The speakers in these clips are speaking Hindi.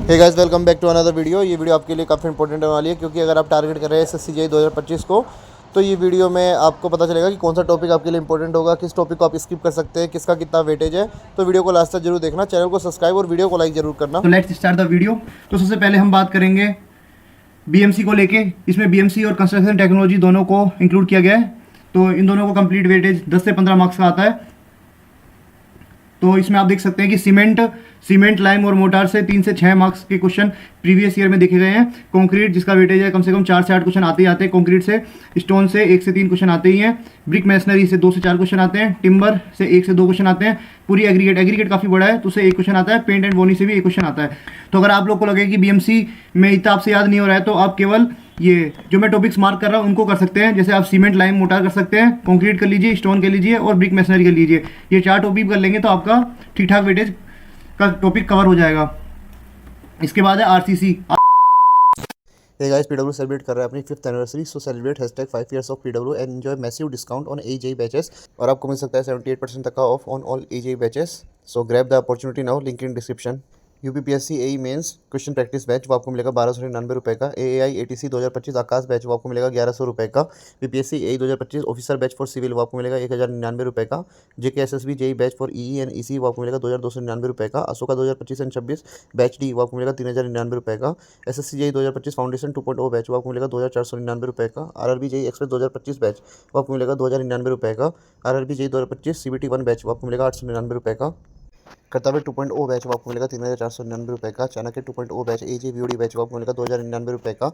Hey guys, welcome back to another video. ये वीडियो आपके लिए काफ़ी इंपॉर्टेंट होने वाली है, क्योंकि अगर आप टारगेट कर रहे हैं एसएससी जेईई 2025 को, तो ये वीडियो में आपको पता चलेगा कि कौन सा टॉपिक आपके लिए इंपॉर्टेंट होगा, किस टॉपिक को आप स्किप कर सकते हैं, किसका कितना वेटेज है। तो वीडियो को लास्ट तक जरूर देखना, चैनल को सब्सक्राइब और वीडियो को लाइक जरूर करना। तो लेट्स स्टार्ट द वीडियो। तो सबसे पहले हम बात करेंगे बीएमसी को लेके। इसमें बीएमसी और कंस्ट्रक्शन टेक्नोलॉजी दोनों को इंक्लूड किया गया है। तो इन दोनों को कंप्लीट वेटेज 10 से 15 मार्क्स का आता है। तो इसमें आप देख सकते हैं कि सीमेंट लाइम और मोटार से 3 से 6 मार्क्स के क्वेश्चन प्रीवियस ईयर में देखे गए हैं। कंक्रीट जिसका वेटेज है कम से कम 4 से 8 क्वेश्चन आते ही आते हैं। कंक्रीट से स्टोन से 1 से 3 क्वेश्चन आते ही हैं। ब्रिक मैसनरी से 2 से 4 क्वेश्चन आते हैं। टिम्बर से 1 से 2 क्वेश्चन आते हैं। पूरी एग्रीगेट काफ़ी बड़ा है तो उससे 1 क्वेश्चन आता है। पेंट एंड बोनी से भी 1 क्वेश्चन आता है। तो अगर आप लोग को लगे कि बीएमसी में इतना आपसे याद नहीं हो रहा है, तो आप केवल ये जो मैं टॉपिक्स मार्क कर रहा हूँ उनको कर सकते हैं। जैसे आप सीमेंट लाइम मोटार कर सकते हैं, कंक्रीट कर लीजिए, स्टोन कर लीजिए और ब्रिक मैसनरी कर लीजिए। ये 4 टॉपिक कर लेंगे तो आपका ठीक ठाक वेटेज का टॉपिक कवर हो जाएगा। इसके बाद है RCC. Hey guys, PW celebrate कर रहा है अपनी 5th anniversary, so celebrate #5 years of PW and enjoy massive discount on AEJE batches. और आपको मिल सकता है 78% तक का off on all AEJE batches. So grab the opportunity now, link in description. UPPSC AE mains question practice batch वो आपको मिलेगा 1299 रुपये का। एएआई एटीसी 2025 आकाश बैच वो आपको मिलेगा 1100 रुपये का। BPSC AE 2025 officer batch for civil वो आपको मिलेगा 1099 रुपये का। JKSSB JE batch for EE and EC वो आपको मिलेगा 2299 रुपये का। अशोका 2025 एंड 26 बैच डी वो आपको मिलेगा 3099 रुपये का। एसएससी जेई 2025 फाउंडेशन 2.0 बैच वो आपको मिलेगा 2499 रुपये का। आरआरबी जेई एक्सप्रेस 2025 बैच वो आपको मिलेगा 2099 रुपये का। आरआरबी जेई 2025 सीबीटी 1 बैच वो आपको मिलेगा 899 रुपये का। कर्तव्य 2.0 बैच वो आपको मिलेगा 3499 रुपये का। Chanakya 2.0 batch AE JE VOD batch वो आपको मिलेगा 2099 रुपये का।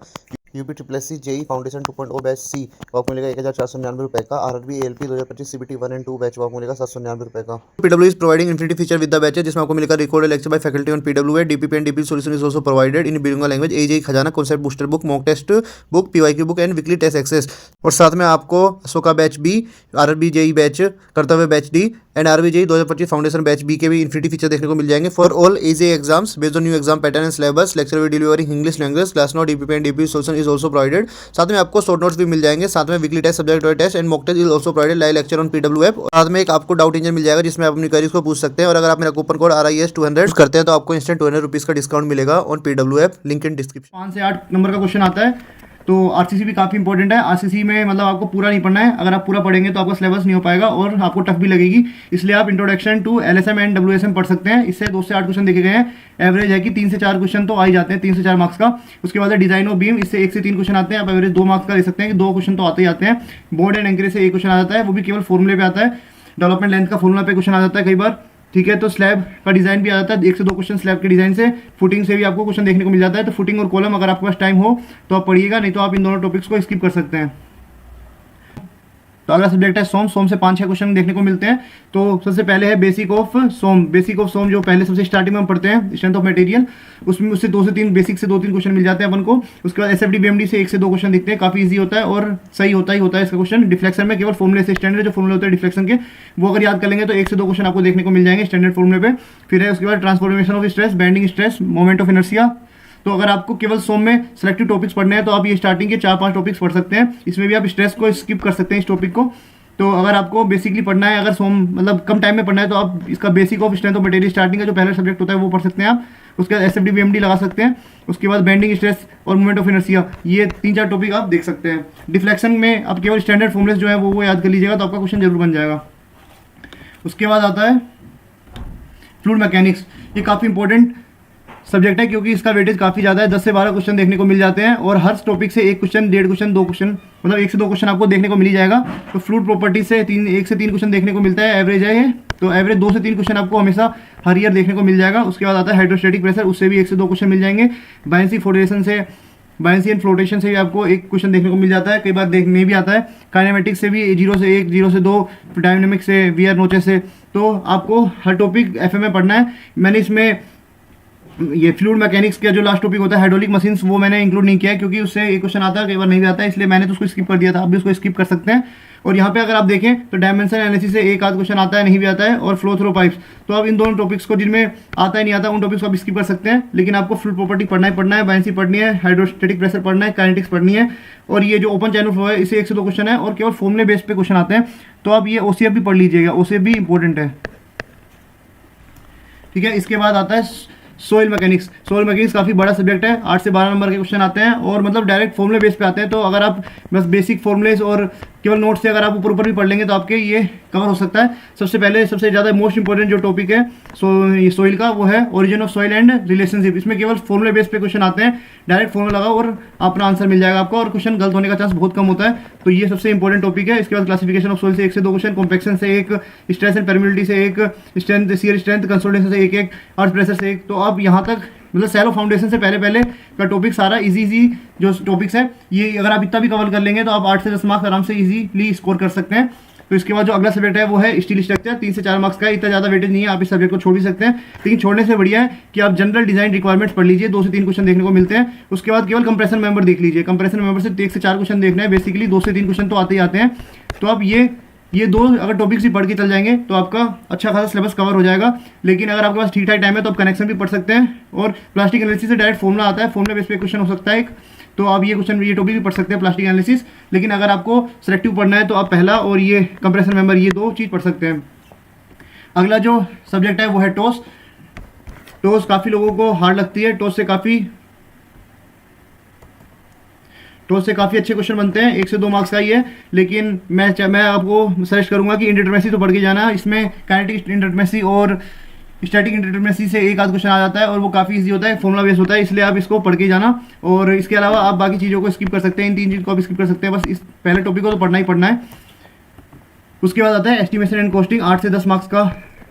UP triple JE foundation 2.0 batch C वो आपको मिलेगा 1499 रुपये का। RRB ALP 2025 CBT 1 and 2 batch वो आपको मिलेगा 799 रुपये का। PW is providing infinity feature with the batches, जिसमें आपको मिलेगा recorded lecture by faculty on PW है। DPP and DP solution is also provided in बिलिंगुअल language. AE JE खजाना concept booster book, mock test book, PYQ book and weekly test access. और साथ में आपको Ashoka batch B, RRB JE batch, Kartavya batch D and RB JE 2025 foundation batch B के भी इन्फिनिटी फीचर देखने को मिल जाएंगे for all AE JE exams based on new exam pattern and syllabus. Lecture we delivering English language, class note, DPP and DP solution is also provided. साथ में आपको शॉर्ट नोट्स भी मिल जाएंगे। साथ में weekly test, subject wise test and mock test is also provided. Live lecture on PW app. साथ में एक आपको डाउट इंजन मिल जाएगा जिसमें आप अपनी क्वेरीज को पूछ सकते हैं। और अगर आप मेरा कूपन कोड RIS200 करते हैं तो आपको इंस्टेंट 200 रुपीज़ का डिस्काउंट मिलेगा on PW app, link in description. 5 से 8 नंबर का क्वेश्चन आता है। तो आरसीसी भी काफ़ी इंपॉर्टेंट है। आरसीसी में मतलब आपको पूरा नहीं पढ़ना है। अगर आप पूरा पढ़ेंगे तो आपका सिलेबस नहीं हो पाएगा और आपको टफ भी लगेगी। इसलिए आप इंट्रोडक्शन टू एलएसएम एंड डब्ल्यूएसएम पढ़ सकते हैं। इससे 2 से 8 क्वेश्चन देखे गए हैं। एवरेज है कि 3 से 4 क्वेश्चन तो आ ही जाते हैं, 3 से 4 मार्क्स का। उसके बाद है डिजाइन ऑफ बीम, इससे 1 से 3 क्वेश्चन आते हैं। आप एवरेज 2 मार्क्स का ले सकते हैं कि 2 क्वेश्चन तो आते ही आते हैं। बोर्ड एंड एंकरेज से 1 क्वेश्चन आ जाता है, वो भी केवल फॉर्मूले पे आता है। डेवलपमेंट लेंथ का फॉर्मूला पे क्वेश्चन आ जाता है कई बार, ठीक है। तो स्लैब का डिजाइन भी आ जाता है, 1 से 2 क्वेश्चन स्लैब के डिजाइन से। फुटिंग से भी आपको क्वेश्चन देखने को मिल जाता है। तो फुटिंग और कॉलम अगर आपके पास टाइम हो तो आप पढ़िएगा, नहीं तो आप इन दोनों टॉपिक्स को स्किप कर सकते हैं। तो अगला सब्जेक्ट है सोम से 5-6 क्वेश्चन देखने को मिलते हैं। तो सबसे पहले है बेसिक ऑफ सोम जो पहले सबसे स्टार्टिंग में हम पढ़ते हैं, स्ट्रेंथ ऑफ मटेरियल। उसमें उससे 2 से 3 बेसिक से 2-3 क्वेश्चन मिल जाते हैं अपन को। उसके बाद एसएफडी बीएमडी से 1 से 2 क्वेश्चन दिखते हैं, काफी इजी होता है और सही होता है इसका क्वेश्चन। डिफ्लेक्शन में केवल फॉर्मुले से स्टैंडर्ड जो फॉर्मुले होते हैं डिफ्लेक्शन के, वो अगर याद कर लेंगे तो 1 से 2 क्वेश्चन आपको देखने को मिल जाएंगे स्टैंडर्ड फॉर्मुले पे। फिर है उसके बाद transformation of stress, bending stress, moment of inertia. तो अगर आपको केवल सोम में सेलेक्टिव टॉपिक्स पढ़ने हैं तो आप ये स्टार्टिंग के 4-5 टॉपिक्स पढ़ सकते हैं। इसमें भी आप स्ट्रेस को स्किप कर सकते हैं इस टॉपिक को। तो अगर आपको बेसिकली पढ़ना है, अगर सोम मतलब कम टाइम में पढ़ना है, तो आप इसका basic of strength of material starting का जो पहला सब्जेक्ट होता है वो पढ़ सकते हैं आप। उसके बाद एसएफडी बीएमडी लगा सकते हैं। उसके बाद बेंडिंग स्ट्रेस और मूवमेंट ऑफ इनर्शिया, ये 3-4 टॉपिक आप देख सकते हैं। डिफ्लेक्शन में आप केवल स्टैंडर्ड फॉर्मुलेस जो है वो याद कर लीजिएगा, तो आपका क्वेश्चन जरूर बन जाएगा। उसके बाद आता है फ्लूइड मैकेनिक्स। ये काफ़ी इंपॉर्टेंट सब्जेक्ट है क्योंकि इसका वेटेज काफ़ी ज़्यादा है। 10 से 12 क्वेश्चन देखने को मिल जाते हैं और हर टॉपिक से 1 क्वेश्चन, 1.5 क्वेश्चन, 2 क्वेश्चन, मतलब 1 से 2 क्वेश्चन आपको देखने को मिल ही जाएगा। तो फ्लूइड प्रॉपर्टी से 1 से 3 क्वेश्चन देखने को मिलता है, एवरेज है ये। तो एवरेज 2 से 3 क्वेश्चन आपको हमेशा हर ईयर देखने को मिल जाएगा। उसके बाद आता है हाइड्रोस्टैटिक प्रेशर, उससे भी 1 से 2 क्वेश्चन मिल जाएंगे। बायंसी एंड फ्लोटेशन से भी आपको 1 क्वेश्चन देखने को मिल जाता है, कई बार देखने भी आता है। काइनेमेटिक्स से भी 0 से 1, 0 से 2, डायनेमिक से, वीआर नोचेस से। तो आपको हर टॉपिक एफए में पढ़ना है। मैंने इसमें ये फ्लूइड मैकेनिक्स का जो लास्ट टॉपिक होता है हाइड्रोलिक मशीन्स, वो मैंने इंक्लूड नहीं किया है क्योंकि उससे एक क्वेश्चन आता है, कई बार नहीं भी आता है, इसलिए मैंने तो उसको स्किप कर दिया था। आप भी उसको स्किप कर सकते हैं। और यहाँ पे अगर आप देखें तो डायमेंशन एनालिसिस से 1 आध क्वेश्चन आता है, नहीं भी आता है, और फ्लो थ्रो पाइप्स। तो आप इन दोनों टॉपिक्स को जिनमें आता है नहीं आता उन टॉपिक्स को आप स्किप कर सकते हैं। लेकिन आपको फ्लूइड प्रॉपर्टी पढ़ना है, बायंसी पढ़नी है, हाइड्रोस्टैटिक प्रेशर पढ़ना है, काइनेटिक्स पढ़नी है। और ये जो ओपन चैनल फ्लो है इसे 1 से 2 क्वेश्चन है और केवल फॉर्मुले बेस पे क्वेश्चन आते हैं। तो आप ये ओसीएफ भी पढ़ लीजिएगा, ओसीएफ भी इंपॉर्टेंट है, ठीक है। इसके बाद आता है सोइल मैकेनिक्स काफ़ी बड़ा सब्जेक्ट है, 8 से 12 नंबर के क्वेश्चन आते हैं और मतलब डायरेक्ट फॉर्मूले बेस पे आते हैं। तो अगर आप बस बेसिक फॉर्मूलेज और केवल नोट से अगर आप ऊपर भी पढ़ लेंगे तो आपके ये कवर हो सकता है। सबसे पहले सबसे ज़्यादा मोस्ट इंपॉर्टेंट जो टॉपिक है सोइल का, वो है origin of soil and relationship. इसमें केवल फॉर्मूले बेस पे क्वेश्चन आते हैं, डायरेक्ट फॉर्मूला लगाओ और अपना आंसर मिल जाएगा आपको, और क्वेश्चन गलत होने का चांस बहुत कम होता है। तो ये सबसे इंपॉर्टेंट टॉपिक है। इसके बाद क्लासिफिकेशन ऑफ सॉइल से 1 से 2 क्वेश्चन, कॉम्पेक्शन से 1, स्ट्रेस एंड परमिबिलिटी से 1, स्ट्रेंथ शियर स्ट्रेंथ कंसोलिडेशन से 1, अर्थ प्रेशर से 1। तो अब यहाँ तक मतलब सैलो फाउंडेशन से पहले का टॉपिक सारा इजी जो टॉपिक्स है, ये अगर आप इतना भी कवर कर लेंगे तो आप 8 से 10 मार्क्स आराम से इजीली स्कोर कर सकते हैं। तो इसके बाद जो अगला सब्जेक्ट है वो है स्टील स्ट्रक्चर, 3 से 4 मार्क्स का है, इतना ज़्यादा वेटेज नहीं है, आप इस सब्जेक्ट को छोड़ भी सकते हैं। लेकिन छोड़ने से बढ़िया है कि आप जनरल डिजाइन रिक्वायरमेंट्स पढ़ लीजिए, 2 से 3 क्वेश्चन देखने को मिलते हैं। उसके बाद केवल कंप्रेशन मेंबर देख लीजिए, कंप्रेशन मेंबर से 1 से 4 क्वेश्चन देखना है, बेसिकली 2 से 3 क्वेश्चन तो आते ही आते हैं। तो आप ये 2 अगर टॉपिक्स ही पढ़ के चल जाएंगे तो आपका अच्छा खासा सिलेबस कवर हो जाएगा। लेकिन अगर आपके पास ठीक ठाक टाइम है तो आप कनेक्शन भी पढ़ सकते हैं, और प्लास्टिक एनालिसिस से डायरेक्ट फॉर्मूला आता है, फॉर्मूला बेस पे क्वेश्चन हो सकता है एक, तो आप ये टॉपिक भी पढ़ सकते हैं प्लास्टिक एनालिसिस। लेकिन अगर आपको सेलेक्टिव पढ़ना है तो आप पहला और ये कंप्रेशन मेंबर, ये 2 चीज़ पढ़ सकते हैं। अगला जो सब्जेक्ट है वो है टॉस। काफ़ी लोगों को हार्ड लगती है, टॉस से काफ़ी अच्छे क्वेश्चन बनते हैं, 1 से 2 मार्क्स का ही है। लेकिन मैं आपको सजेस्ट करूंगा कि इंडिटरमेसी तो पढ़ के जाना। इसमें काइनेटिक इंडिटरमेसी और स्टैटिक इंडिटरमेसी से 1 आध क्वेश्चन आ जाता है और वो काफ़ी इजी होता है, फॉर्मुला बेस होता है, इसलिए आप इसको पढ़ के जाना। और इसके अलावा आप बाकी चीज़ों को स्किप कर सकते हैं, इन 3 चीज़ को आप स्किप कर सकते हैं, बस इस पहले टॉपिक को तो पढ़ना ही पढ़ना है। उसके बाद आता है एस्टिमेशन एंड कॉस्टिंग, 8 से 10 मार्क्स का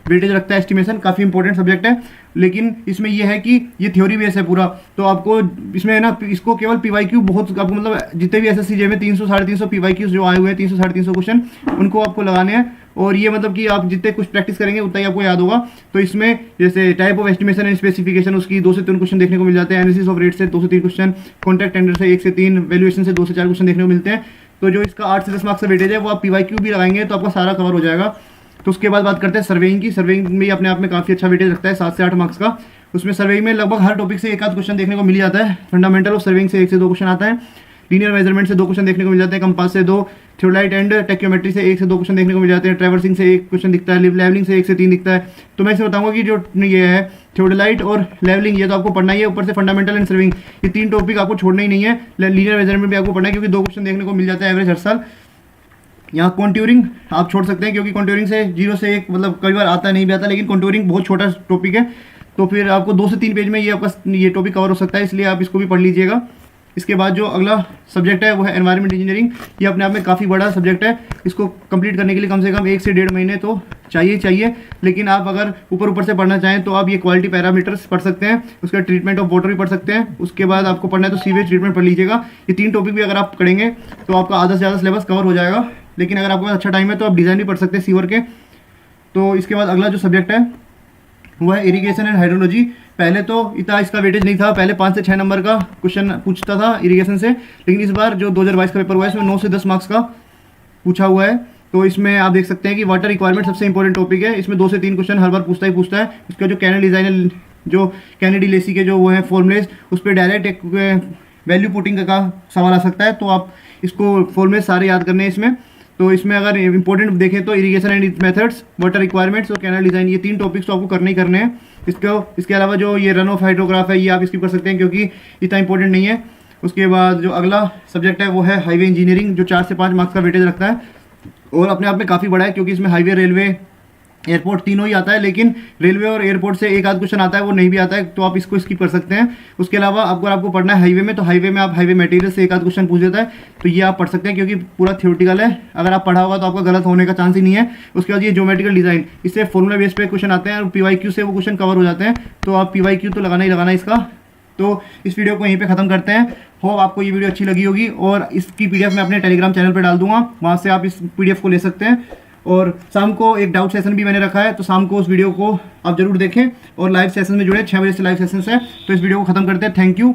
वेटेज रखता है एस्टिमेशन, काफ़ी इंपॉर्टेंट सब्जेक्ट है। लेकिन इसमें यह है कि ये थ्योरी बेस है पूरा, तो आपको इसमें है ना, इसको केवल PYQ बहुत आपको मतलब जितने भी SSC में 300 350 PYQ जो आए हुए हैं, 300 350 क्वेश्चन, उनको आपको लगाने हैं। और ये मतलब कि आप जितने कुछ प्रैक्टिस करेंगे उतना ही आपको याद होगा। तो इसमें जैसे type of estimation and specification, उसकी 2 से 3 क्वेश्चन देखने को मिल जाते हैं, एनालिसिस ऑफ रेट से 2 से 3 क्वेश्चन, कॉन्ट्रैक्ट टेंडर से 1 से 3, वैल्यूएशन से 2 से 4 क्वेश्चन देखने को मिलते हैं। तो जो इसका 8 से 10 मार्क्स का वेटेज है वो आप PYQ भी लगाएंगे तो आपका सारा कवर हो जाएगा। तो उसके बाद बात करते हैं सर्वेइंग की। सर्वेइंग में अपने आप में काफ़ी अच्छा वेटेज रखता है, 7 से 8 मार्क्स का। उसमें सर्वेइंग में लगभग हर टॉपिक से 1 आध क्वेश्चन देखने को मिल जाता है। फंडामेंटल ऑफ सर्वेइंग से 1 से 2 क्वेश्चन आता है, लीनियर मेजरमेंट से 2 क्वेश्चन देखने को मिल जाते हैं, कंपास से 2, थियोडाइट एंड टेक्योमेट्री से 1 से 2 क्वेश्चन देखने को मिल जाते हैं, ट्रैवर्सिंग से 1 क्वेश्चन दिखता है, लेवलिंग से 1 से 3 दिखता है। तो मैं इसे बताऊंगा कि जो ये है थियोडाइट और लेवलिंग, ये तो आपको पढ़ना ही है। ऊपर से फंडामेंटल एंड सर्विंग, ये 3 टॉपिक आपको छोड़ना ही नहीं है। लीनियर मेजरमेंट भी आपको पढ़ना है क्योंकि 2 क्वेश्चन देखने को मिल जाता है एवरेज हर साल। यहाँ कॉन्ट्यूरिंग आप छोड़ सकते हैं क्योंकि कॉन्ट्यूरिंग से 0 से 1 मतलब कई बार आता नहीं भी आता, लेकिन कॉन्ट्यूरिंग बहुत छोटा टॉपिक है, तो फिर आपको 2 से 3 पेज में ये आपका ये टॉपिक कवर हो सकता है, इसलिए आप इसको भी पढ़ लीजिएगा। इसके बाद जो अगला सब्जेक्ट है वो है एनवायरनमेंट इंजीनियरिंग। ये अपने आप में काफ़ी बड़ा सब्जेक्ट है, इसको कंप्लीट करने के लिए कम से कम 1 से 1.5 महीने तो चाहिए। लेकिन आप अगर ऊपर से पढ़ना चाहें तो आप ये क्वालिटी पैरामीटर्स पढ़ सकते हैं, उसका ट्रीटमेंट ऑफ वाटर भी पढ़ सकते हैं। उसके बाद आपको पढ़ना है तो सीवेज ट्रीटमेंट पढ़ लीजिएगा। ये 3 टॉपिक भी अगर आप पढ़ेंगे तो आपका आधा से ज़्यादा सिलेबस कवर हो जाएगा। लेकिन अगर आपके पास अच्छा टाइम है तो आप डिज़ाइन भी पढ़ सकते हैं सीवर के। तो इसके बाद अगला जो सब्जेक्ट है वो है इरिगेशन एंड हाइड्रोलॉजी। पहले तो इतना इसका वेटेज नहीं था, पहले 5 से 6 नंबर का क्वेश्चन पूछता था इरिगेशन से, लेकिन इस बार जो 2022 का पेपर हुआ है इसमें 9 से 10 मार्क्स का पूछा हुआ है। तो इसमें आप देख सकते हैं कि वाटर रिक्वायरमेंट सबसे इंपॉर्टेंट टॉपिक है, इसमें 2 से 3 क्वेश्चन हर बार पूछता है। उसका जो कैनेडी डिजाइन, जो कैनेडी लेसी के जो वो है फॉर्मुलेज, उस पर डायरेक्ट एक वैल्यू पुटिंग का सवाल आ सकता है, तो आप इसको फॉर्मुलेज सारे याद करने हैं इसमें। तो इसमें अगर इंपॉर्टेंट देखें तो irrigation and it's methods, water requirements और कैनाल डिज़ाइन, ये 3 टॉपिक्स तो आपको करने ही करने हैं। इसके अलावा जो ये रन ऑफ हाइड्रोग्राफ है ये आप स्किप कर सकते हैं क्योंकि इतना इंपॉर्टेंट नहीं है। उसके बाद जो अगला सब्जेक्ट है वो है हाईवे इंजीनियरिंग, जो 4 से 5 मार्क्स का वेटेज रखता है और अपने आप में काफ़ी बड़ा है क्योंकि इसमें हाईवे, रेलवे, एयरपोर्ट तीनों ही आता है। लेकिन रेलवे और एयरपोर्ट से 1 आध क्वेश्चन आता है, वो नहीं भी आता है, तो आप इसको स्किप कर सकते हैं। उसके अलावा आपको पढ़ना है हाईवे में, तो हाईवे में आप हाईवे मटेरियल से 1 आध क्वेश्चन पूछ देता है, तो ये आप पढ़ सकते हैं क्योंकि पूरा थ्योरेटिकल है। अगर आप पढ़ा होगा तो आपका गलत होने का चांस ही नहीं है। उसके बाद ये ज्योमेट्रिकल डिज़ाइन, इससे फॉर्मूला बेस पे क्वेश्चन आते हैं और PYQ से वो क्वेश्चन कवर हो जाते हैं, तो आप PYQ तो लगाना ही लगाना इसका। तो इस वीडियो को यहीं पे ख़त्म करते हैं। होप आपको ये वीडियो अच्छी लगी होगी और इसकी PDF मैं अपने टेलीग्राम चैनल पर डाल दूंगा, वहाँ से आप इस PDF को ले सकते हैं। और शाम को एक डाउट सेशन भी मैंने रखा है, तो शाम को उस वीडियो को आप जरूर देखें और लाइव सेशन में जुड़े। 6 बजे से लाइव सेशन है। तो इस वीडियो को ख़त्म करते हैं। Thank you.